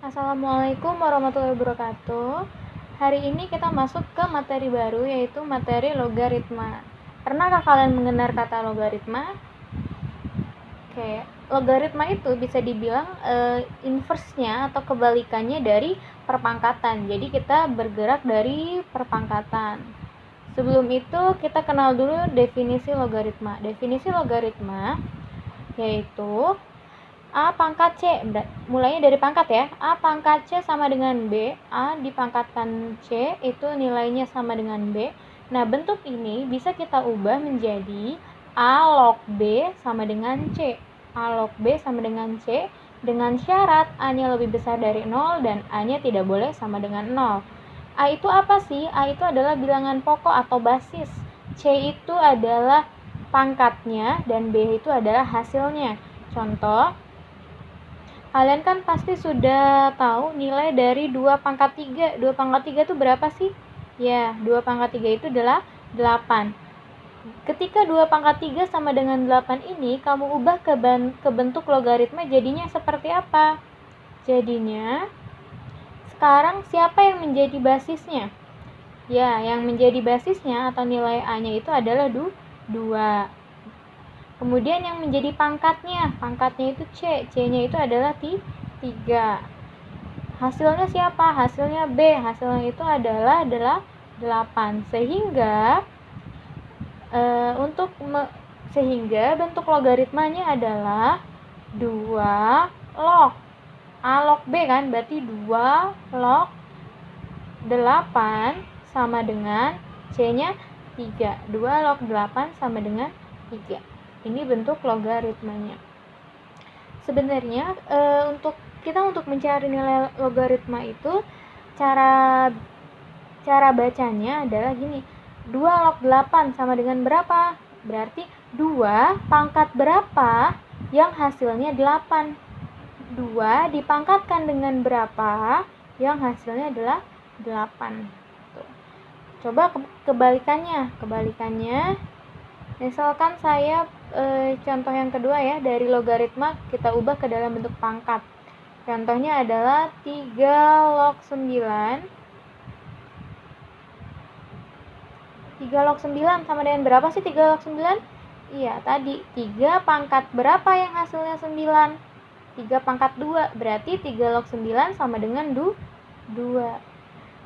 Assalamualaikum warahmatullahi wabarakatuh. Hari ini kita masuk ke materi baru, yaitu materi logaritma. Pernahkah kalian mendengar kata logaritma? Oke, logaritma itu bisa dibilang inverse-nya atau kebalikannya dari perpangkatan. Jadi kita bergerak dari perpangkatan. Sebelum itu kita kenal dulu definisi logaritma. Definisi logaritma yaitu A pangkat C, mulainya dari pangkat ya. A pangkat C sama dengan B. A dipangkatkan C itu nilainya sama dengan B. Nah, bentuk ini bisa kita ubah menjadi A log B sama dengan C. A log B sama dengan C dengan syarat A-nya lebih besar dari 0 dan A-nya tidak boleh sama dengan 0. A itu apa sih? A itu adalah bilangan pokok atau basis. C itu adalah pangkatnya dan B itu adalah hasilnya. Contoh, kalian kan pasti sudah tahu nilai dari 2 pangkat 3. 2 pangkat 3 itu berapa sih? Ya, 2 pangkat 3 itu adalah 8. Ketika 2 pangkat 3 sama dengan 8 ini, kamu ubah ke bentuk logaritma, jadinya seperti apa? Jadinya, sekarang siapa yang menjadi basisnya? Ya, yang menjadi basisnya atau nilai A-nya itu adalah 2. Kemudian yang menjadi pangkatnya itu C. C-nya itu adalah 3. Hasilnya siapa? Hasilnya B. Hasilnya itu adalah 8. Sehingga sehingga bentuk logaritmanya adalah 2 log A log B kan? Berarti 2 log 8 sama dengan C-nya 3. 2 log 8 sama dengan 3. Ini bentuk logaritmanya. Sebenarnya untuk mencari nilai logaritma itu cara bacanya adalah gini. 2 log 8 sama dengan berapa? Berarti 2 pangkat berapa yang hasilnya 8. 2 dipangkatkan dengan berapa yang hasilnya adalah 8. Tuh. Coba kebalikannya. Misalkan saya contoh yang kedua ya, dari logaritma kita ubah ke dalam bentuk pangkat. Contohnya adalah 3 log 9. 3 log 9 sama dengan berapa sih 3 log 9? Iya, tadi 3 pangkat berapa yang hasilnya 9? 3 pangkat 2, berarti 3 log 9 sama dengan 2.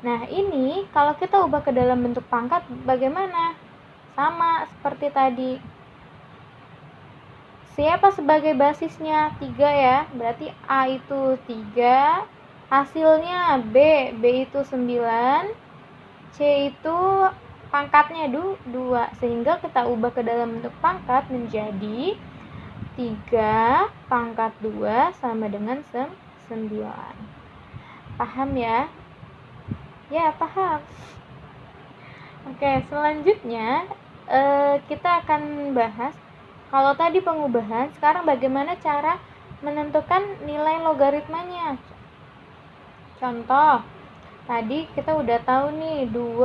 Nah, ini kalau kita ubah ke dalam bentuk pangkat bagaimana? Sama seperti tadi. Siapa sebagai basisnya? 3 ya. Berarti A itu 3. Hasilnya B. B itu 9. C itu pangkatnya 2. Sehingga kita ubah ke dalam bentuk pangkat menjadi 3 pangkat 2 sama dengan 9. Paham ya? Ya, paham. Oke, selanjutnya kita akan bahas, kalau tadi pengubahan, sekarang bagaimana cara menentukan nilai logaritmanya. Contoh, tadi kita udah tahu nih 2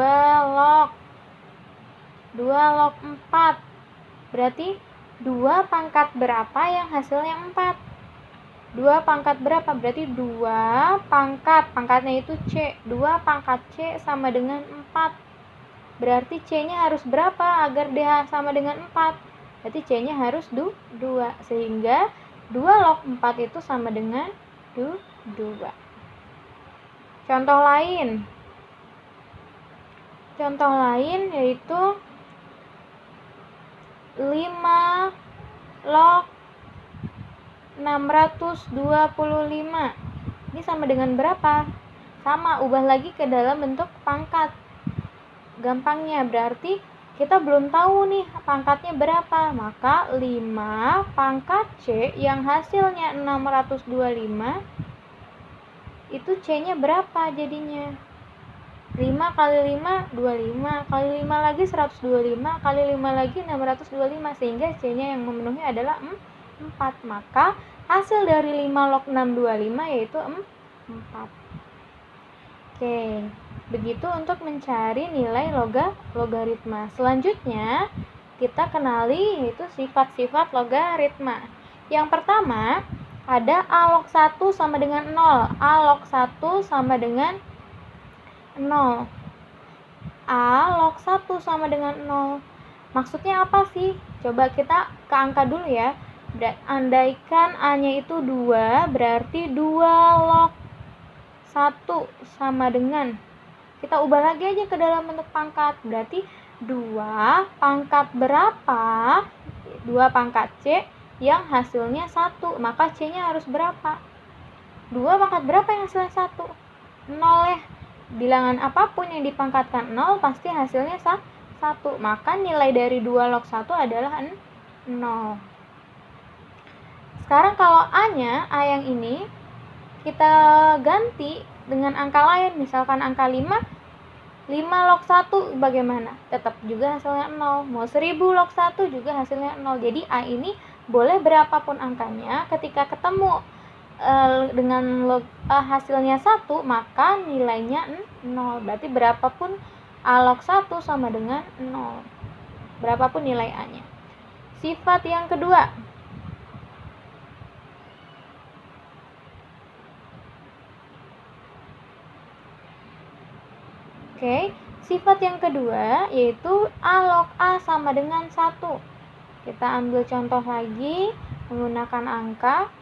log 4. Berarti 2 pangkat berapa yang hasilnya 4? 2 pangkat berapa? Berarti 2 pangkatnya itu C. 2 pangkat C sama dengan 4. Berarti C-nya harus berapa agar dia sama dengan 4? Berarti C-nya harus 2. Sehingga 2 log 4 itu sama dengan 2. Contoh lain yaitu 5 log 625. Ini sama dengan berapa? Sama, ubah lagi ke dalam bentuk pangkat. Gampangnya berarti kita belum tahu nih pangkatnya berapa, maka 5 pangkat C yang hasilnya 625 itu C-nya berapa jadinya? 5 kali 5 25, kali 5 lagi 125, kali 5 lagi 625, sehingga C-nya yang memenuhi adalah 4. Maka hasil dari 5 log 625 yaitu 4. Oke, begitu untuk mencari nilai logaritma. Selanjutnya, kita kenali yaitu sifat-sifat logaritma. Yang pertama, Ada A log 1 sama dengan 0. A log 1 sama dengan 0. A log 1 sama dengan 0. Maksudnya apa sih? Coba kita ke angka dulu ya. Andaikan A-nya itu 2, berarti 2 log 1 sama dengan, kita ubah lagi aja ke dalam bentuk pangkat. Berarti 2 pangkat berapa? 2 pangkat C yang hasilnya 1. Maka C-nya harus berapa? 2 pangkat berapa yang hasilnya 1? 0 ya. Bilangan apapun yang dipangkatkan 0 pasti hasilnya 1. Maka nilai dari 2 log 1 adalah 0. Sekarang kalau A-nya, A yang ini, kita ganti dengan angka lain. Misalkan angka 5 log 1 bagaimana? Tetap juga hasilnya 0. Mau 1000 log 1 juga hasilnya 0. Jadi A ini boleh berapapun angkanya, ketika ketemu dengan hasilnya 1, maka nilainya 0. Berarti berapapun A log 1 sama dengan 0. Berapapun nilai A-nya. Sifat yang kedua. Oke, sifat yang kedua yaitu A log A sama dengan 1. Kita ambil contoh lagi menggunakan angka.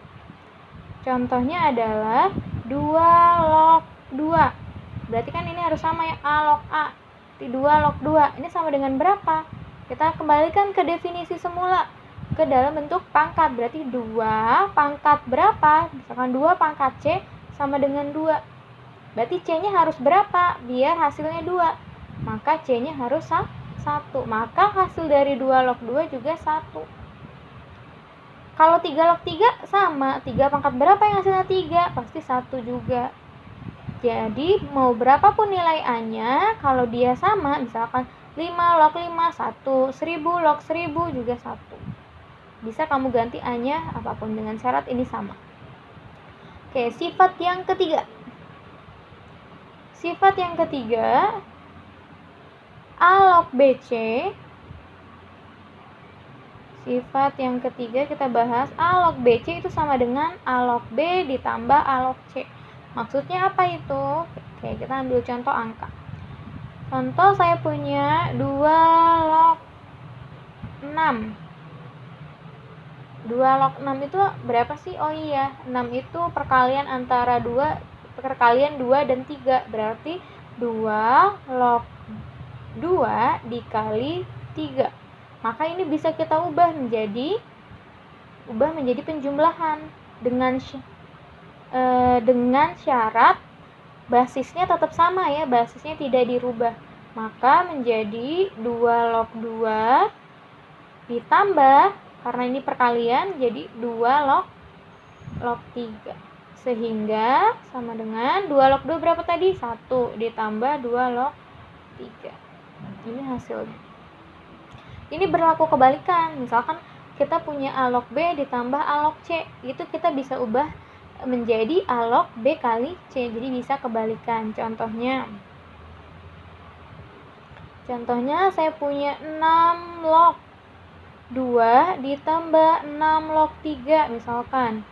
Contohnya adalah 2 log 2. Berarti kan ini harus sama ya, A log A. 2 log 2. Ini sama dengan berapa? Kita kembalikan ke definisi semula, ke dalam bentuk pangkat. Berarti 2 pangkat berapa? Misalkan 2 pangkat C sama dengan 2. Berarti C-nya harus berapa? Biar hasilnya 2. Maka C-nya harus 1. Maka hasil dari 2 log 2 juga 1. Kalau 3 log 3 sama. 3 pangkat berapa yang hasilnya 3? Pasti 1 juga. Jadi mau berapapun nilai A-nya, kalau dia sama, misalkan 5 log 5, 1. 1000 log 1000 juga 1. Bisa kamu ganti A-nya apapun dengan syarat ini sama. Oke, sifat yang ketiga. Sifat yang ketiga, A log BC. Sifat yang ketiga kita bahas, A log BC itu sama dengan A log B ditambah A log C. Maksudnya apa itu? Oke, kita ambil contoh angka. Contoh saya punya 2 log 6. 2 log 6 itu berapa sih? Oh iya, 6 itu perkalian antara 2, perkalian 2 dan 3. Berarti 2 log 2 dikali 3. Maka ini bisa kita ubah menjadi penjumlahan dengan syarat basisnya tetap sama ya, basisnya tidak dirubah. Maka menjadi 2 log 2 ditambah, karena ini perkalian, jadi 2 log 3. Sehingga sama dengan 2 log 2 berapa tadi? 1 ditambah 2 log 3. Ini hasilnya. Ini berlaku kebalikan. Misalkan kita punya A log B ditambah A log C. Itu kita bisa ubah menjadi A log B kali C. Jadi bisa kebalikan. Contohnya saya punya 6 log 2 ditambah 6 log 3 misalkan.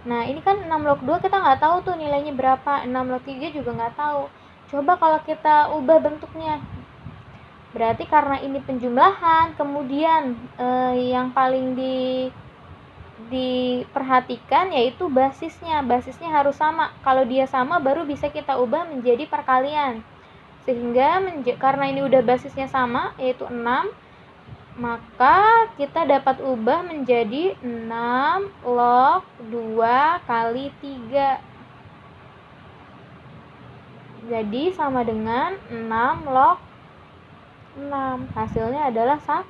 Nah, ini kan 6 log 2 kita nggak tahu tuh nilainya berapa. 6 log 3 juga nggak tahu. Coba kalau kita ubah bentuknya. Berarti karena ini penjumlahan, kemudian yang paling diperhatikan yaitu basisnya. Basisnya harus sama. Kalau dia sama baru bisa kita ubah menjadi perkalian. Sehingga karena ini udah basisnya sama yaitu 6, maka kita dapat ubah menjadi 6 log 2 kali 3. Jadi sama dengan 6 log 6. Hasilnya adalah 1.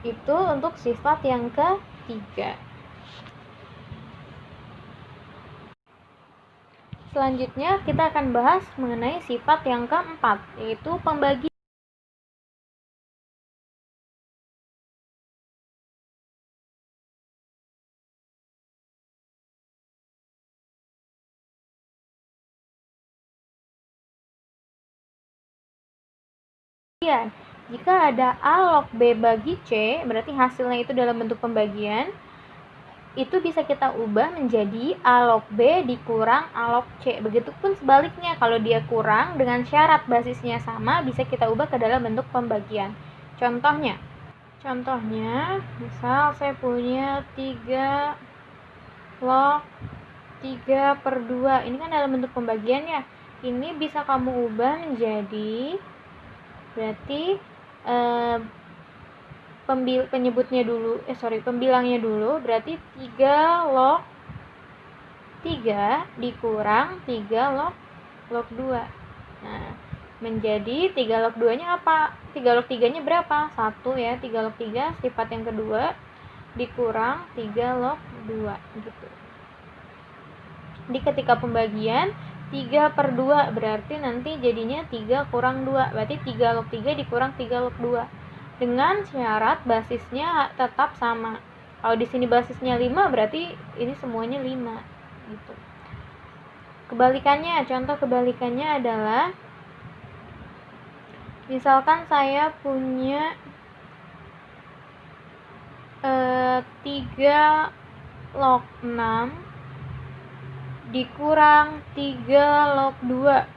Itu untuk sifat yang ketiga. Selanjutnya kita akan bahas mengenai sifat yang keempat, yaitu pembagian. Jika ada A log B bagi C, berarti hasilnya itu dalam bentuk pembagian, itu bisa kita ubah menjadi A log B dikurang A log C. Begitupun sebaliknya, kalau dia kurang dengan syarat basisnya sama, bisa kita ubah ke dalam bentuk pembagian. Contohnya, misal saya punya 3 log 3/2. Ini kan dalam bentuk pembagian ya. Ini bisa kamu ubah menjadi, berarti pembilangnya dulu, berarti 3 log 3 dikurang 3 log 2. Nah, menjadi 3 log 2 nya apa? 3 log 3 nya berapa? 1 ya. 3 log 3 sifat yang kedua dikurang 3 log 2 gitu. Jadi ketika pembagian 3/2 berarti nanti jadinya 3 kurang 2, berarti 3 log 3 dikurang 3 log 2 dengan syarat basisnya tetap sama. Kalau di sini basisnya 5, berarti ini semuanya 5 gitu. Kebalikannya, contoh kebalikannya adalah misalkan saya punya 3 log 6 dikurang 3 log 2.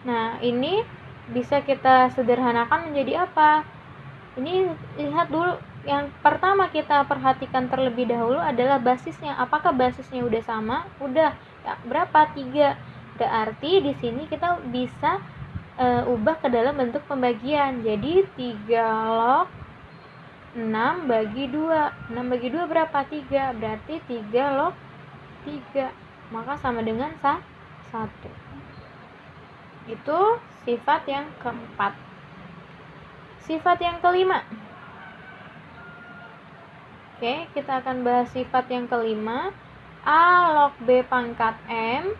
Nah, ini bisa kita sederhanakan menjadi apa? Ini lihat dulu, yang pertama kita perhatikan terlebih dahulu adalah basisnya. Apakah basisnya udah sama? Udah. Ya, berapa? 3. Berarti di sini kita bisa ubah ke dalam bentuk pembagian. Jadi 3 log 6 bagi 2. 6 bagi 2 berapa? 3. Berarti 3 log 3. Maka sama dengan 1. Itu sifat yang keempat. Sifat yang kelima. Oke, kita akan bahas sifat yang kelima. A log B pangkat M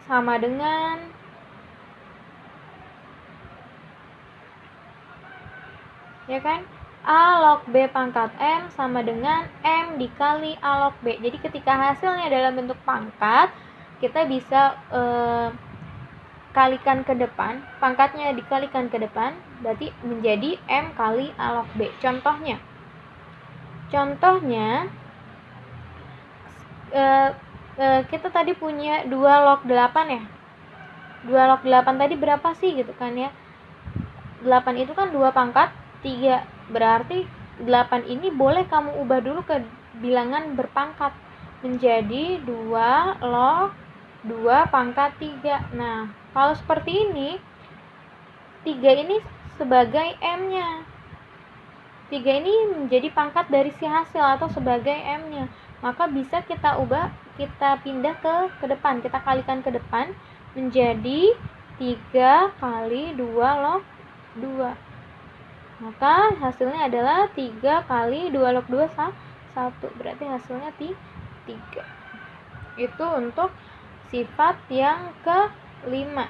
sama dengan A log B pangkat M sama dengan M dikali A log B. Jadi ketika hasilnya dalam bentuk pangkat, kita bisa kalikan ke depan, pangkatnya dikalikan ke depan, berarti menjadi M kali A log B. Contohnya kita tadi punya 2 log 8 ya. 2 log 8 tadi berapa sih gitu kan ya. 8 itu kan 2 pangkat 3. Berarti 8 ini boleh kamu ubah dulu ke bilangan berpangkat menjadi 2 log 2 pangkat 3. Nah, kalau seperti ini 3 ini sebagai M-nya. 3 ini menjadi pangkat dari si hasil atau sebagai M-nya. Maka bisa kita ubah, kita pindah ke depan, kita kalikan ke depan menjadi 3 kali 2 log 2. Maka hasilnya adalah 3 kali 2 log 2 1. Berarti hasilnya 3. Itu untuk sifat yang kelima.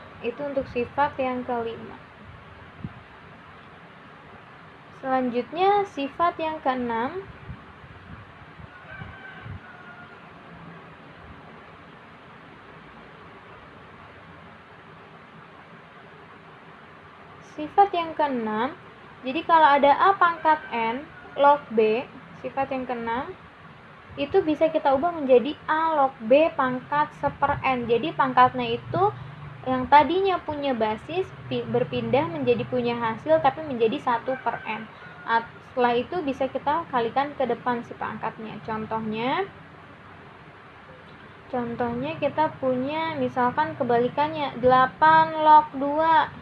Selanjutnya sifat yang keenam. Sifat yang keenam, jadi kalau ada A pangkat N log B, sifat yang keenam, itu bisa kita ubah menjadi A log B pangkat 1/N. Jadi pangkatnya itu yang tadinya punya basis berpindah menjadi punya hasil tapi menjadi 1/N. Setelah itu bisa kita kalikan ke depan si pangkatnya. Contohnya kita punya misalkan kebalikannya 8 log 2.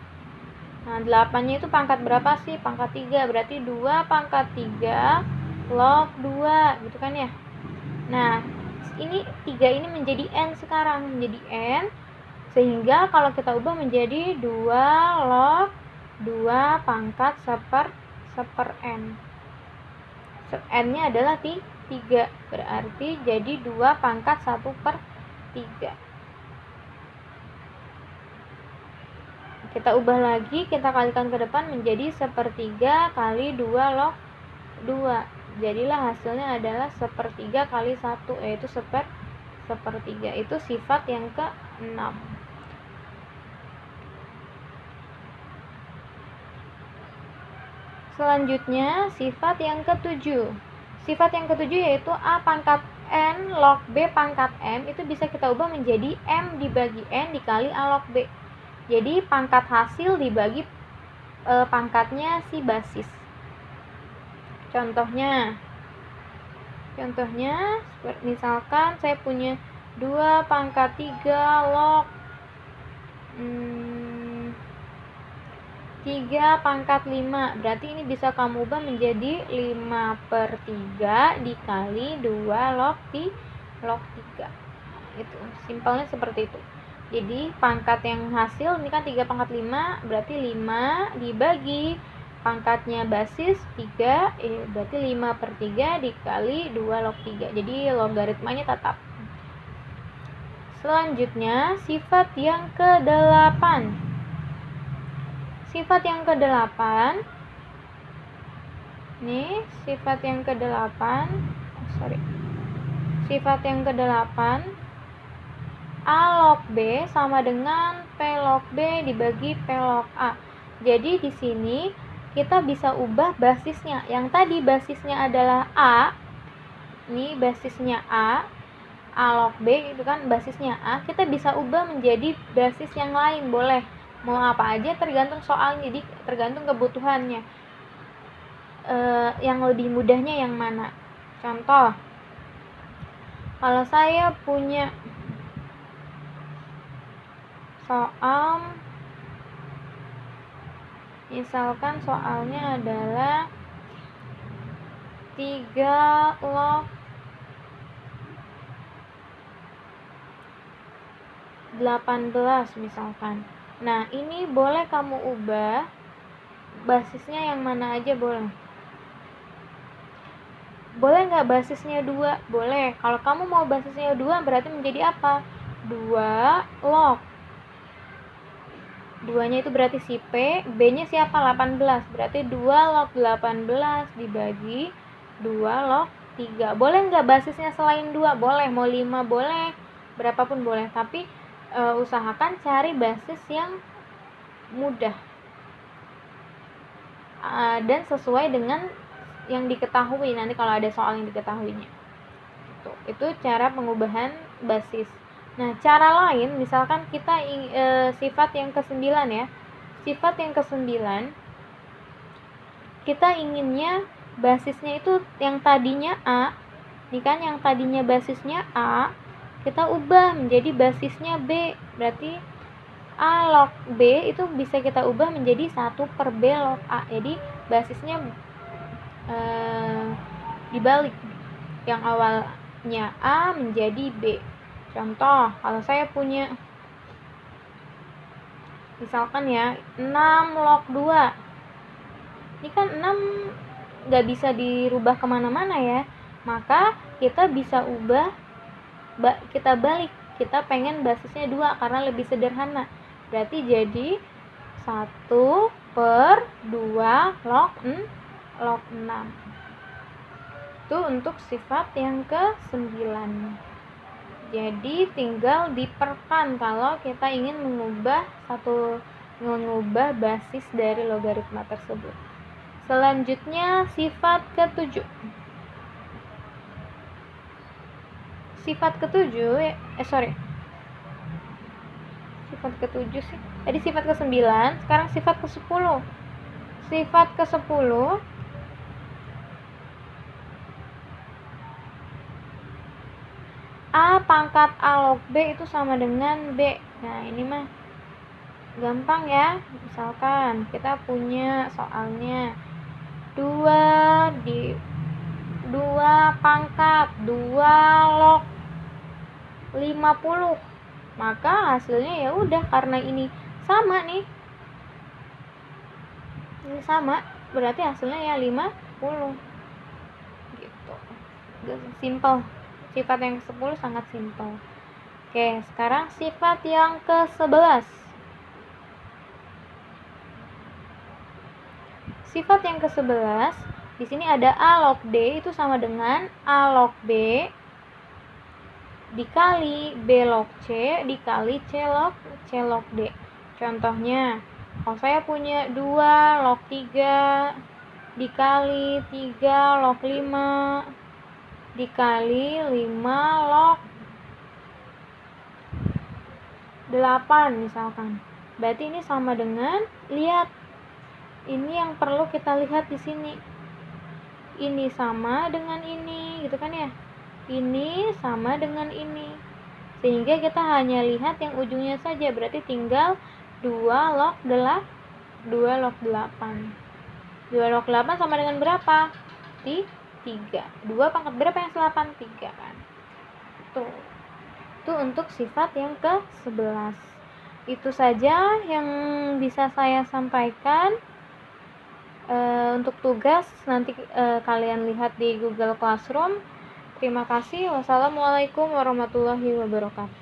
Nah, 8-nya itu pangkat berapa sih? Pangkat 3. Berarti 2 pangkat 3 log 2 gitu kan ya. Nah, ini 3 ini menjadi N sekarang, menjadi N. Sehingga kalau kita ubah menjadi 2 log 2 pangkat 1/N. N-nya adalah 3. Berarti jadi 2 pangkat 1/3. Kita ubah lagi, kita kalikan ke depan menjadi 1/3 kali 2 log 2. Jadilah hasilnya adalah 1/3 kali 1, yaitu 1/3. Itu sifat yang ke-6. Selanjutnya, sifat yang ketujuh. Sifat yang ketujuh yaitu A pangkat N log B pangkat M, itu bisa kita ubah menjadi M dibagi N dikali A log B. Jadi pangkat hasil dibagi pangkatnya si basis. Contohnya, misalkan saya punya 2 pangkat 3 log 3 pangkat 5. Berarti ini bisa kamu ubah menjadi 5/3 dikali 2 log 3. Itu simpelnya seperti itu. Jadi pangkat yang hasil ini kan 3 pangkat 5, berarti 5 dibagi pangkatnya basis 3, berarti 5/3 dikali 2 log 3. Jadi logaritmanya tetap. Selanjutnya, sifat yang ke-8. Sifat yang ke-8. Nih, sifat yang ke-8. Sifat yang ke-8. A log B sama dengan P log B dibagi P log A. Jadi di sini kita bisa ubah basisnya. Yang tadi basisnya adalah A. Ini basisnya A log B itu kan basisnya A. Kita bisa ubah menjadi basis yang lain, boleh. Mau apa aja tergantung soalnya, jadi tergantung kebutuhannya. Yang lebih mudahnya yang mana? Contoh, kalau saya punya soal, misalkan soalnya adalah 3 log 18 misalkan. Nah, ini boleh kamu ubah basisnya yang mana aja boleh. Boleh nggak basisnya 2? Boleh. Kalau kamu mau basisnya 2 berarti menjadi apa? 2 log. 2-nya itu berarti si P, B-nya siapa? 18. Berarti 2 log 18 dibagi 2 log 3. Boleh nggak basisnya selain 2? Boleh. Mau 5 boleh. Berapapun boleh. Tapi usahakan cari basis yang mudah dan sesuai dengan yang diketahui nanti kalau ada soal yang diketahuinya. Itu cara pengubahan basis. Nah, cara lain misalkan kita sifat yang ke-9 ya. Sifat yang ke-9 kita inginnya basisnya itu yang tadinya A. Ini kan yang tadinya basisnya A, kita ubah menjadi basisnya B. Berarti A log B itu bisa kita ubah menjadi 1/B log A. Jadi basisnya dibalik. Yang awalnya A menjadi B. Contoh, kalau saya punya misalkan ya 6 log 2. Ini kan 6 gak bisa dirubah kemana-mana ya. Maka kita bisa ubah, kita balik. Kita pengen basisnya 2 karena lebih sederhana. Berarti jadi 1/2 log 6. Itu untuk sifat yang ke-9. Jadi tinggal diperkan kalau kita ingin mengubah basis dari logaritma tersebut. Selanjutnya sifat ke-7. Sifat ke-7 sifat ke-7 sih. Tadi sifat ke-9, sekarang sifat ke-10. Sifat ke-10 A pangkat A log B itu sama dengan B. Nah, ini mah gampang ya. Misalkan kita punya soalnya 2 pangkat 2 log 50. Maka hasilnya ya udah, karena ini sama nih. Ini sama, berarti hasilnya ya 50. Gitu. Simple. Sifat yang ke-10 sangat simpel. Oke, sekarang sifat yang ke-11. Sifat yang ke-11, di sini ada A log D itu sama dengan A log B dikali B log C dikali C log D. Contohnya, kalau saya punya 2 log 3 dikali 3 log 5 dikali 5 log 8 misalkan. Berarti ini sama dengan, lihat, ini yang perlu kita lihat di sini. Ini sama dengan ini, gitu kan ya? Ini sama dengan ini. Sehingga kita hanya lihat yang ujungnya saja, berarti tinggal 2 log 8. 2 log 8 sama dengan berapa? 3. 2 pangkat berapa yang 8? 3 kan. Tuh. Itu untuk sifat yang ke-11. Itu saja yang bisa saya sampaikan. Untuk tugas nanti kalian lihat di Google Classroom. Terima kasih. Wassalamualaikum warahmatullahi wabarakatuh.